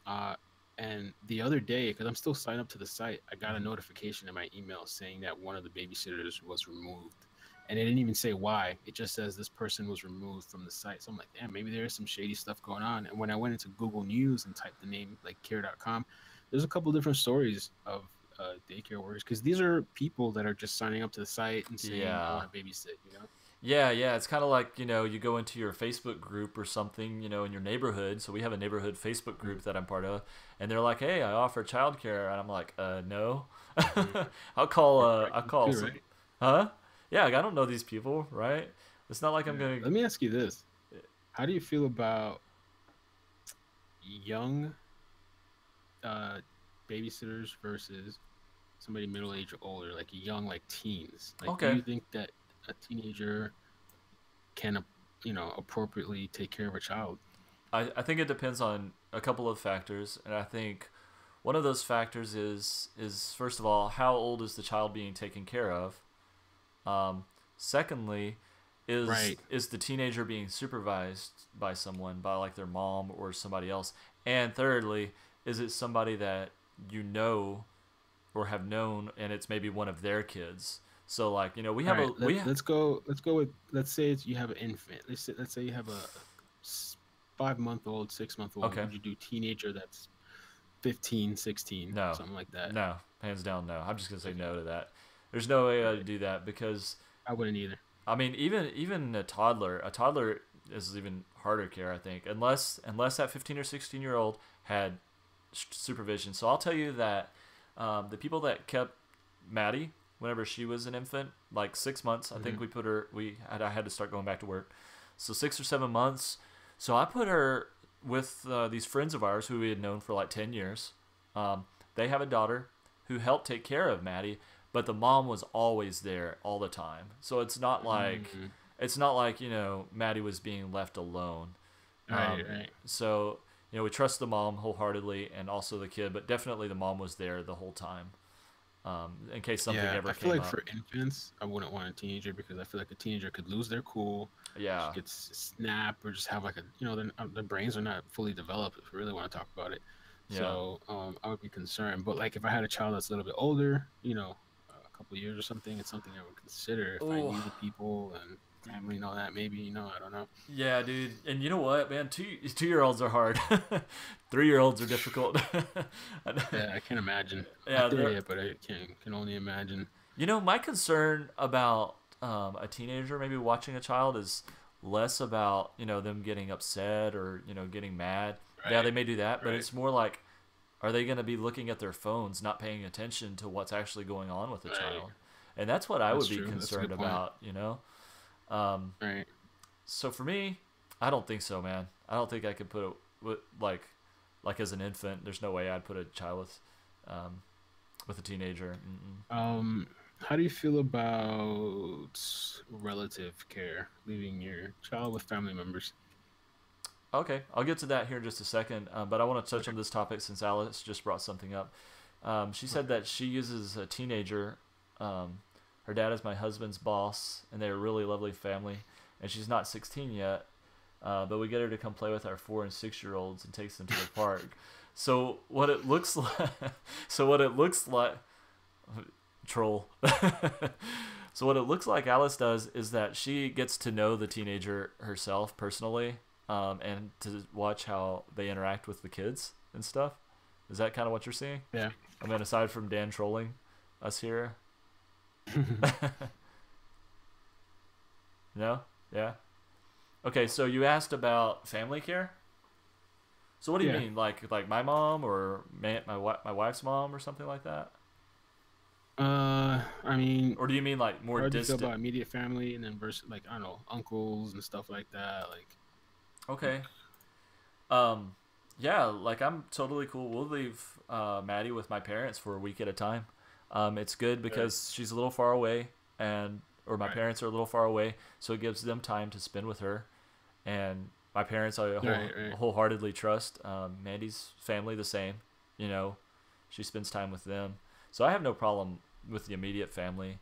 Uh, and the other day, because I'm still signed up to the site, I got a Mhm. notification in my email saying that one of the babysitters was removed. And it didn't even say why. It just says this person was removed from the site. So I'm like, damn, maybe there's some shady stuff going on. And when I went into Google News and typed the name like care.com, there's a couple different stories of daycare workers because these are people that are just signing up to the site and saying, I Yeah. want to babysit. Yeah, yeah. It's kind of like, you go into your Facebook group or something, in your neighborhood. So we have a neighborhood Facebook group that I'm part of, and they're like, "Hey, I offer childcare," and I'm like, no. Mm-hmm. I'll You call too, some, right? huh? Yeah, like, I don't know these people, right? It's not like I'm Yeah. gonna. Let me ask you this. How do you feel about young uh, babysitters versus somebody middle age or older, like young, like teens? Like, do Okay. you think that a teenager can, appropriately take care of a child? I think it depends on a couple of factors, and I think one of those factors is first of all, how old is the child being taken care of? Secondly, is the teenager being supervised by someone, by like their mom or somebody else? And thirdly, is it somebody that you know or have known, and it's maybe one of their kids? So like, we have let's go with, let's say you have an infant. Let's say you have a 5-month-old, 6-month-old. Okay. Would you do teenager that's 15, 16, No, something like that? No, hands down, no. I'm just gonna say no to that. There's no way to do that because I wouldn't either. I mean, even a toddler is even harder care, I think, unless that 15 or 16-year-old had supervision. So I'll tell you that the people that kept Maddie whenever she was an infant, like 6 months, I think I had to start going back to work, so 6 or 7 months. So I put her with these friends of ours who we had known for like 10 years. They have a daughter who helped take care of Maddie, but the mom was always there all the time. So it's not like Maddie was being left alone. Right. So we trust the mom wholeheartedly and also the kid, but definitely the mom was there the whole time. In case something ever came up. I feel like for infants, I wouldn't want a teenager because I feel like a teenager could lose their cool. Yeah. Get snap or just have like their brains are not fully developed if we really want to talk about it. Yeah. So I would be concerned. But like if I had a child that's a little bit older, a couple of years or something, it's something I would consider if I knew the people and family and all that. Maybe, I don't know. Yeah, dude. And you know what, man? 2-year-olds are hard. 3-year-olds are difficult. Yeah, I can't imagine. Yeah, Not there yet, but I can only imagine. My concern about a teenager maybe watching a child is less about them getting upset or getting mad. Right. Yeah, they may do that, but it's more like, are they going to be looking at their phones, not paying attention to what's actually going on with the child? And that's what I would be concerned about. Right. So for me, I don't think so, man. I don't think I could put it like as an infant. There's no way I'd put a child with a teenager. How do you feel about relative care, leaving your child with family members? Okay, I'll get to that here in just a second, but I want to touch on this topic since Alice just brought something up. She said that she uses a teenager. Her dad is my husband's boss, and they're a really lovely family, and she's not 16 yet, but we get her to come play with our 4- and 6-year-olds and takes them to the park. So what it looks like, troll. So what it looks like Alice does is that she gets to know the teenager herself personally, and to watch how they interact with the kids and stuff. Is that kind of what you're seeing? Yeah. I mean, aside from Dan trolling us here. No? Yeah? Okay, so you asked about family care? So what do you mean? Like my mom or my wife's mom or something like that? I mean... Or do you mean like more distant? How do you feel about immediate family and then versus like, I don't know, uncles and stuff like that? Like... Okay. Yeah, like I'm totally cool. We'll leave Maddie with my parents for a week at a time. It's good because she's a little far away, or my parents are a little far away, so it gives them time to spend with her. And my parents I wholeheartedly trust. Mandy's family the same. She spends time with them. So I have no problem with the immediate family.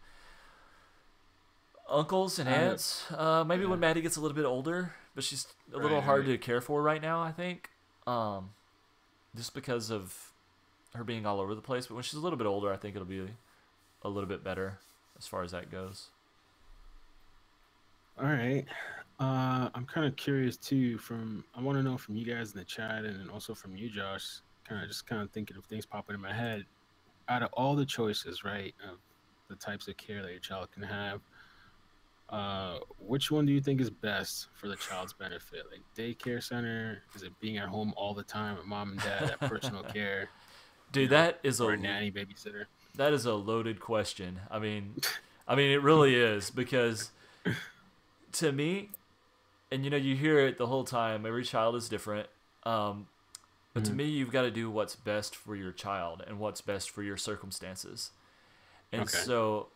Uncles and aunts, maybe when Maddie gets a little bit older, but she's a little hard to care for right now, I think. Just because of her being all over the place. But when she's a little bit older, I think it'll be a little bit better as far as that goes. All right. I'm kind of curious too. I want to know from you guys in the chat, and then also from you, Josh. Kind of thinking of things popping in my head. Out of all the choices, right, of the types of care that your child can have, which one do you think is best for the child's benefit? Like daycare center? Is it being at home all the time with mom and dad, that personal care? Dude, that is a nanny babysitter. That is a loaded question. I mean, it really is, because to me, and you hear it the whole time. Every child is different. But to me, you've got to do what's best for your child and what's best for your circumstances. And so,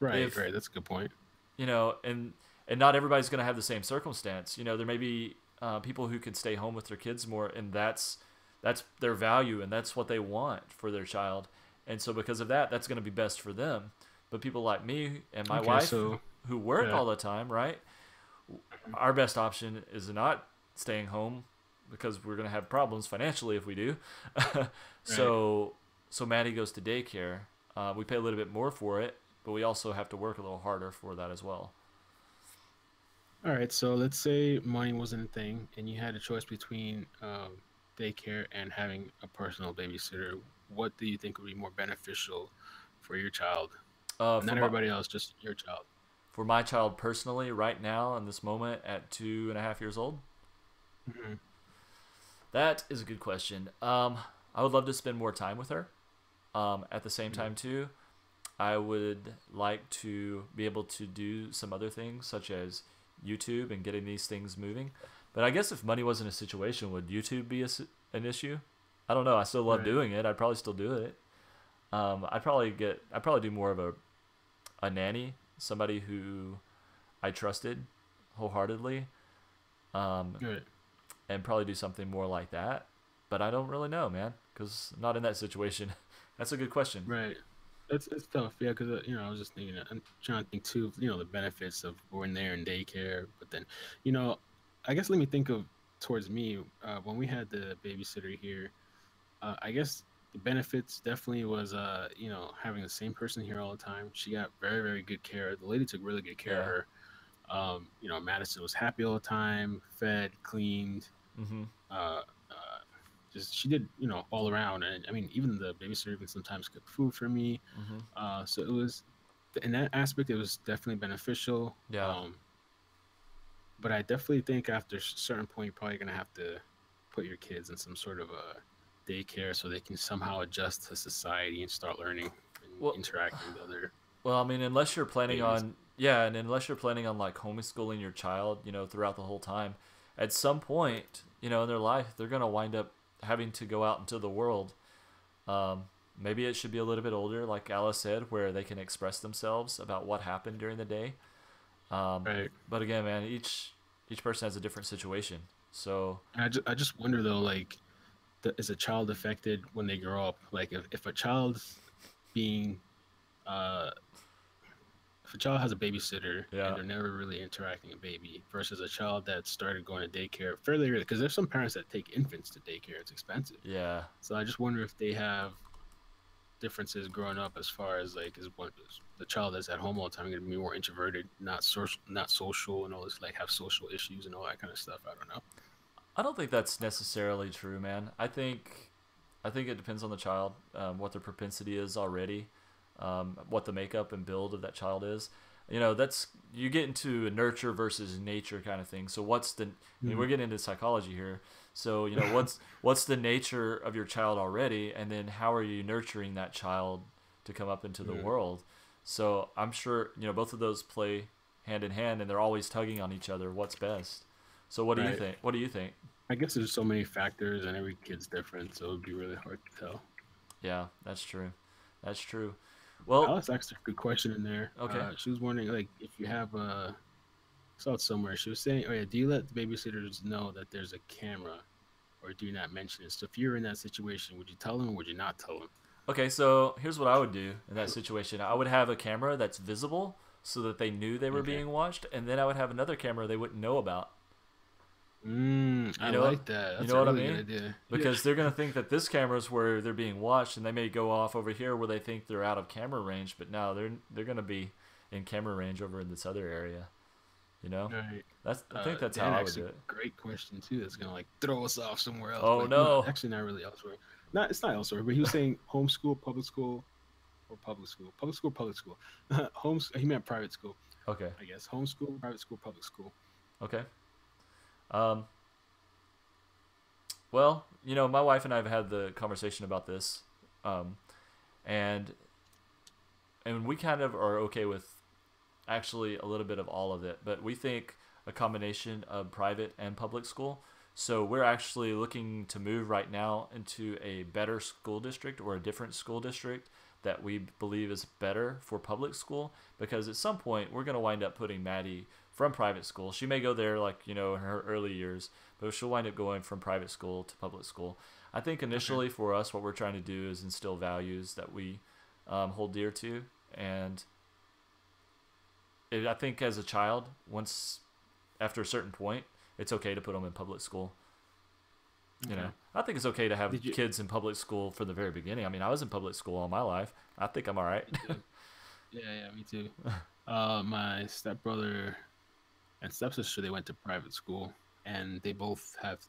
right, that's a good point. And not everybody's going to have the same circumstance. There may be people who can stay home with their kids more, and that's that's their value and that's what they want for their child. And so because of that, that's going to be best for them. But people like me and my Okay, wife so who work yeah, all the time, right? Our best option is not staying home because we're going to have problems financially if we do. right. so so Maddie goes to daycare. We pay a little bit more for it, but we also have to work a little harder for that as well. All right, so let's say money wasn't a thing, and you had a choice between daycare and having a personal babysitter. What do you think would be more beneficial for your child? For Not my everybody else, just your child. for my child personally, right now in this moment at 2.5 years old, Hmm. that is a good question. I would love to spend more time with her. At the same Hmm. time too, I would like to be able to do some other things such as YouTube and getting these things moving. But I guess if money wasn't a situation, would YouTube be an issue? I don't know. I still love Right. doing it. I'd probably still do it. I'd probably do more of a nanny, somebody who I trusted wholeheartedly, um, Right. and probably do something more like that. But I don't really know, man, because I'm not in that situation. That's a good question. Right. It's tough, yeah, because I was just thinking, I'm trying to think too, the benefits of going there in daycare, but then, you know, I guess let me think of towards me when we had the babysitter here. I guess the benefits definitely was, having the same person here all the time. She got very, very good care. The lady took really good care of Yeah. her. Madison was happy all the time, fed, cleaned, Mhm. uh, just she did, all around. And I mean, even the babysitter even sometimes cooked food for me. Mhm. So it was, in that aspect, it was definitely beneficial. Yeah. But I definitely think after a certain point, you're probably gonna have to put your kids in some sort of a daycare so they can somehow adjust to society and start learning and Well, interacting with other I mean, unless you're planning babies. on, yeah, and unless you're planning on like homeschooling your child, throughout the whole time, at some point, in their life, they're gonna wind up having to go out into the world. Um, Maybe it should be a little bit older, like Alice said, where they can express themselves about what happened during the day. Um, Right. but again, man, each person has a different situation. So And I just wonder though, like, is a child affected when they grow up? Like, if a child's being uh if a child has a babysitter and yeah, they're never really interacting with a baby versus a child that started going to daycare fairly early, because there's some parents that take infants to daycare, it's expensive. yeah. So I just wonder if they have differences growing up as far as like is what is the child that's at home all the time going to be more introverted, not social, and all this, like have social issues and all that kind of stuff. I don't know. I don't think that's necessarily true, man. I think it depends on the child, what their propensity is already, what the makeup and build of that child is. That's you get into a nurture versus nature kind of thing. So I mean, Mm. we're getting into psychology here. So what's the nature of your child already, and then how are you nurturing that child to come up into the Mm. world? So I'm sure both of those play hand in hand, and they're always tugging on each other. What's best? So what do you Right. think? What do you think? I guess there's so many factors and every kid's different, so it'd be really hard to tell. Yeah, that's true. That's true. Well, Alice asked a good question in there. okay. She was wondering, like, if you have a, saw it somewhere. She was saying, "Oh yeah, do you let the babysitters know that there's a camera, or do you not mention it?" So if you're in that situation, would you tell them or would you not tell them? Okay, so here's what I would do in that situation. I would have a camera that's visible so that they knew they were Okay. being watched, and then I would have another camera they wouldn't know about. I You know, like that. you That's know a what I really good mean? idea. Yeah. Because they're gonna think that this camera is where they're being watched, and they may go off over here where they think they're out of camera range, but no, they're gonna be in camera range over in this other area. You know, All right. I think that's how Dan I would asked a do it. great question too. That's gonna like throw us off somewhere else, Oh but no, no. actually not really elsewhere. Not it's not elsewhere, but he was saying homeschool, public school, or public school, public school. Homes. He meant private school, Okay. I guess. Homeschool, private school, public school. Okay. Um. Well, my wife and I have had the conversation about this, um, and we kind of are okay with actually a little bit of all of it, but we think a combination of private and public school. So we're actually looking to move right now into a better school district or a different school district that we believe is better for public school because at some point we're going to wind up putting Maddie from private school. She may go there like, you know, in her early years, but she'll wind up going from private school to public school. I think initially for us, what we're trying to do is instill values that we hold dear to. And I think as a child, after a certain point, it's okay to put them in public school. You know, I think it's okay to have kids in public school from the very beginning. I mean, I was in public school all my life. I think I'm all right. Yeah, me too. My stepbrother and stepsister, they went to private school, and they both have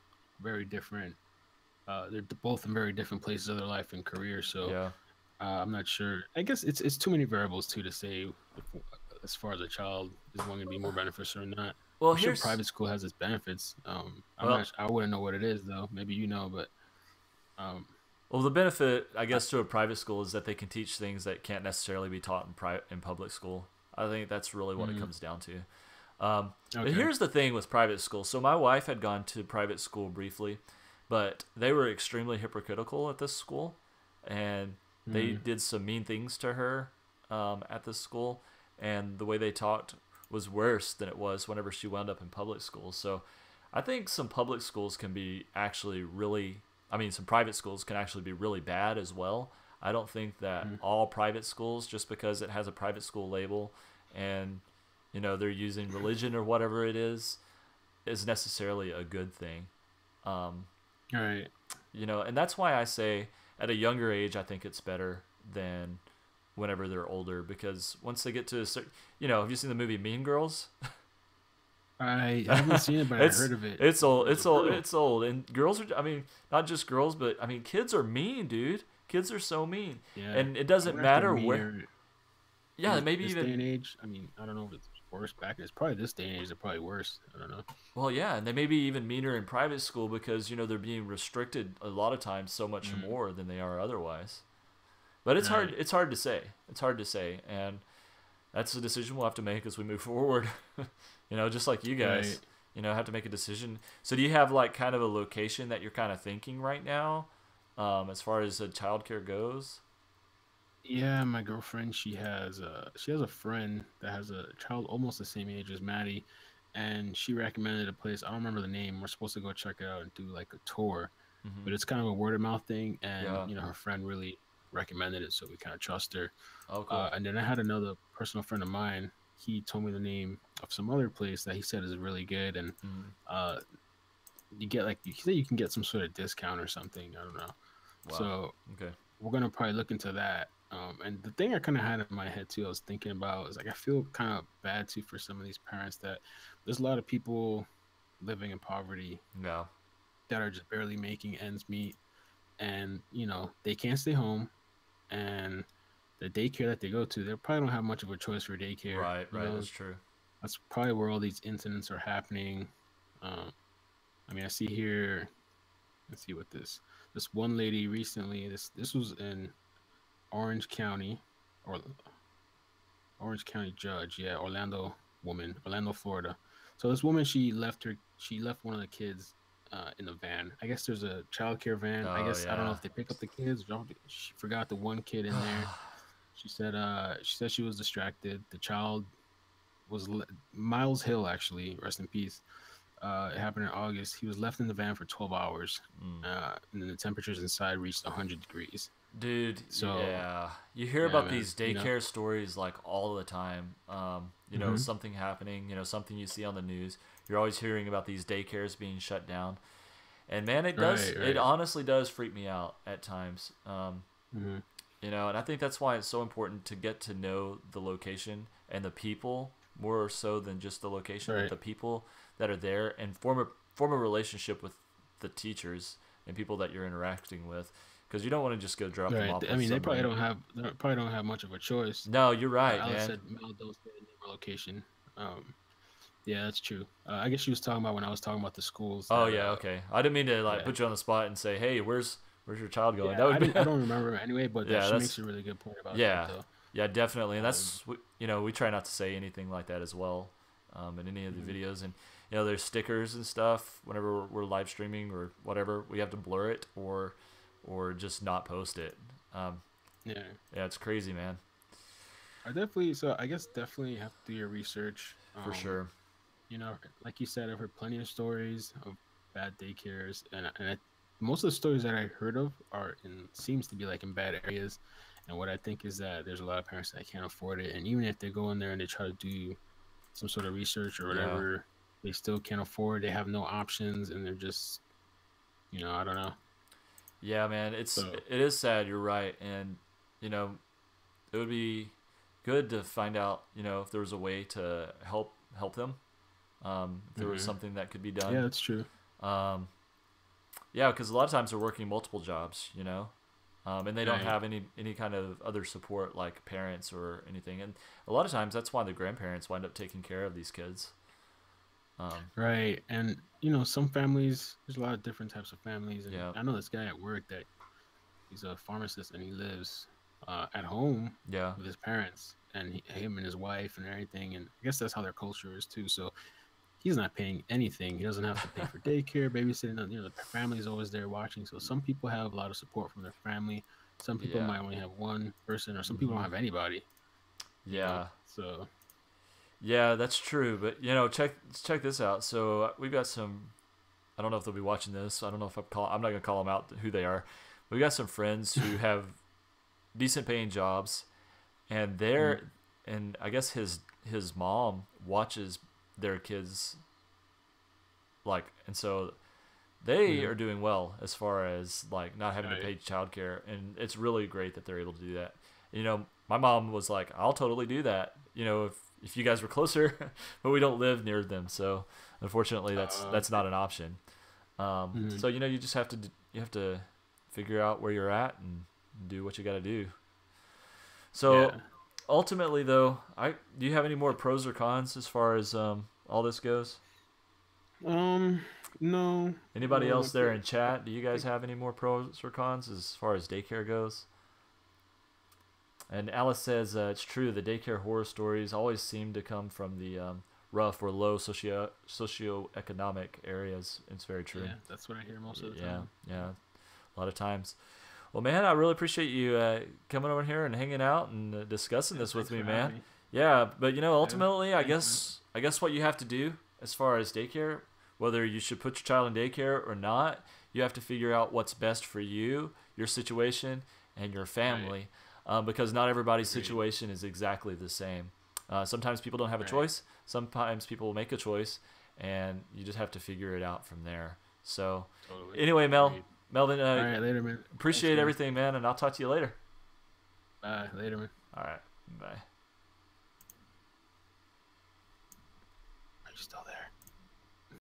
very different. They're both in very different places of their life and career. So yeah. I'm not sure. I guess it's too many variables too to say as far as a child is going to be more beneficial or not. Well, I'm sure private school has its benefits. I wouldn't know what it is though. Maybe you know, but well, the benefit, I guess, to a private school is that they can teach things that can't necessarily be taught in public school. I think that's really what it comes down to. But here's the thing with private school. So my wife had gone to private school briefly, but they were extremely hypocritical at this school, and they did some mean things to her at this school, and the way they talked was worse than it was whenever she wound up in public school. So I think some public schools can be actually really, some private schools can actually be really bad as well. I don't think that all private schools, just because it has a private school label and, you know, they're using religion or whatever it is necessarily a good thing. All right. You know, and that's why I say at a younger age, I think it's better than whenever they're older, because once they get to a certain, you know, have you seen the movie Mean Girls? I haven't seen it, but I heard of it. It's old. And girls are, not just girls, but kids are mean, dude. Kids are so mean. Yeah. And it doesn't matter where. Yeah, maybe this even day and age. I don't know if it's worse back. It's probably this day and age. They're probably worse. I don't know. Well, yeah, and they may be even meaner in private school because, you know, they're being restricted a lot of times so much more than they are otherwise. But it's hard. It's hard to say. It's hard to say, and that's a decision we'll have to make as we move forward. You know, just like you guys, you know, have to make a decision. So, do you have like kind of a location that you're kind of thinking right now, as far as childcare goes? Yeah, my girlfriend, she has a friend that has a child almost the same age as Maddie, and she recommended a place. I don't remember the name. We're supposed to go check it out and do like a tour, but it's kind of a word of mouth thing, and you know, her friend really recommended it, so we kind of trust her. Oh, cool. And then I had another personal friend of mine. He told me the name of some other place that he said is really good, and you get he said you can get some sort of discount or something. I don't know. Wow. So we're gonna probably look into that. And the thing I kind of had in my head too, I was thinking about is like I feel kind of bad too for some of these parents that there's a lot of people living in poverty that are just barely making ends meet, and you know they can't stay home, and the daycare that they go to, they probably don't have much of a choice for daycare. Right, that's true. That's probably where all these incidents are happening. I see here. Let's see what this one lady recently. This was in Orange County, or Orange County judge, Orlando, Florida. So this woman, she left one of the kids in a van. I guess there's a childcare van. I don't know if they pick up the kids. She forgot the one kid in there. She said she was distracted. The child was Miles Hill, actually, rest in peace. It happened in August. He was left in the van for 12 hours, and then the temperatures inside reached 100 degrees. Dude, you hear about these daycare stories like all the time. You know, something happening, you know, something you see on the news. You're always hearing about these daycares being shut down, and man, it does. It honestly does freak me out at times. You know, and I think that's why it's so important to get to know the location and the people more so than just the location, but the people that are there, and form a relationship with the teachers and people that you're interacting with. Because you don't want to just go drop them off. They probably don't have much of a choice. No, you're right, man. Alice said Mel don't stay in their location. Yeah, that's true. I guess she was talking about when I was talking about the schools. Okay. I didn't mean to put you on the spot and say, hey, where's your child going? Yeah, I don't remember anyway, but she makes a really good point about that. Though. Yeah, definitely, and that's we try not to say anything like that as well, in any of the videos, and you know there's stickers and stuff whenever we're live streaming or whatever, we have to blur it or just not post it. Yeah, it's crazy, man. I guess definitely have to do your research for sure. you know, like you said, I've heard plenty of stories of bad daycares, most of the stories that I heard of are in seems to be like in bad areas. And what I think is that there's a lot of parents that can't afford it, and even if they go in there and they try to do some sort of research or Yeah. whatever, they still can't afford. They have no options, and they're just, you know, I don't know. Yeah, man, So, it is sad. You're right, and you know, it would be good to find out, you know, if there was a way to help them. If there was hmm something that could be yeah, done. that's true. Um, yeah, because a lot of times they're working multiple jobs, you know, and they don't Right, have any kind of other support like parents or anything. And a lot of times that's why the grandparents wind up taking care of these kids. right, and you know, some families. There's a lot of different types of families, and Yeah, I know this guy at work that he's a pharmacist and he lives at home yeah, with his parents and him and his wife and everything. And I guess that's how their culture is too. So he's not paying anything. He doesn't have to pay for daycare, babysitting. You know, the family's always there watching. So some people have a lot of support from their family. Some people yeah, might only have one person, or some people don't hmm have anybody. You know, yeah, so yeah. That's true. But you know, check this out. So we've got some. I don't know if they'll be watching this. I don't know if I'm not gonna call them out who they are. We got some friends who have decent paying jobs, and mm, and I guess his mom watches their kids, like, and so they mm, are doing well as far as like not having to right. pay childcare, and it's really great that they're able to do that. You know, my mom was like, "I'll totally do that." You know, if you guys were closer, but we don't live near them, so unfortunately, that's Okay. not an option. Mm, So you know, you just you have to figure out where you're at and do what you got to do. So yeah. ultimately, though, I do you have any more pros or cons as far as all this goes? Um. No. Anybody No. else there in chat? Do you guys have any more pros or cons as far as daycare goes? And Alice says it's true. The daycare horror stories always seem to come from the rough or low socioeconomic areas. It's very true. Yeah, that's what I hear most of the Yeah, time. yeah, a lot of times. Well, man, I really appreciate you coming over here and hanging out and discussing Yeah. this with Thanks me, for man. having me. Yeah, but you know, Yeah. ultimately, Thanks, man. I guess what you have to do as far as daycare, whether you should put your child in daycare or not, you have to figure out what's best for you, your situation, and your Right. family, because not everybody's Agreed. situation is exactly the same. Sometimes people don't have a Right. choice. Sometimes people make a choice, and you just have to figure it out from there. So, Totally. anyway, Agreed. Melvin, All right. Later, man. Thanks, appreciate man. everything, man, and I'll talk to you later. Bye. Later, man. All right, bye. Are you still there?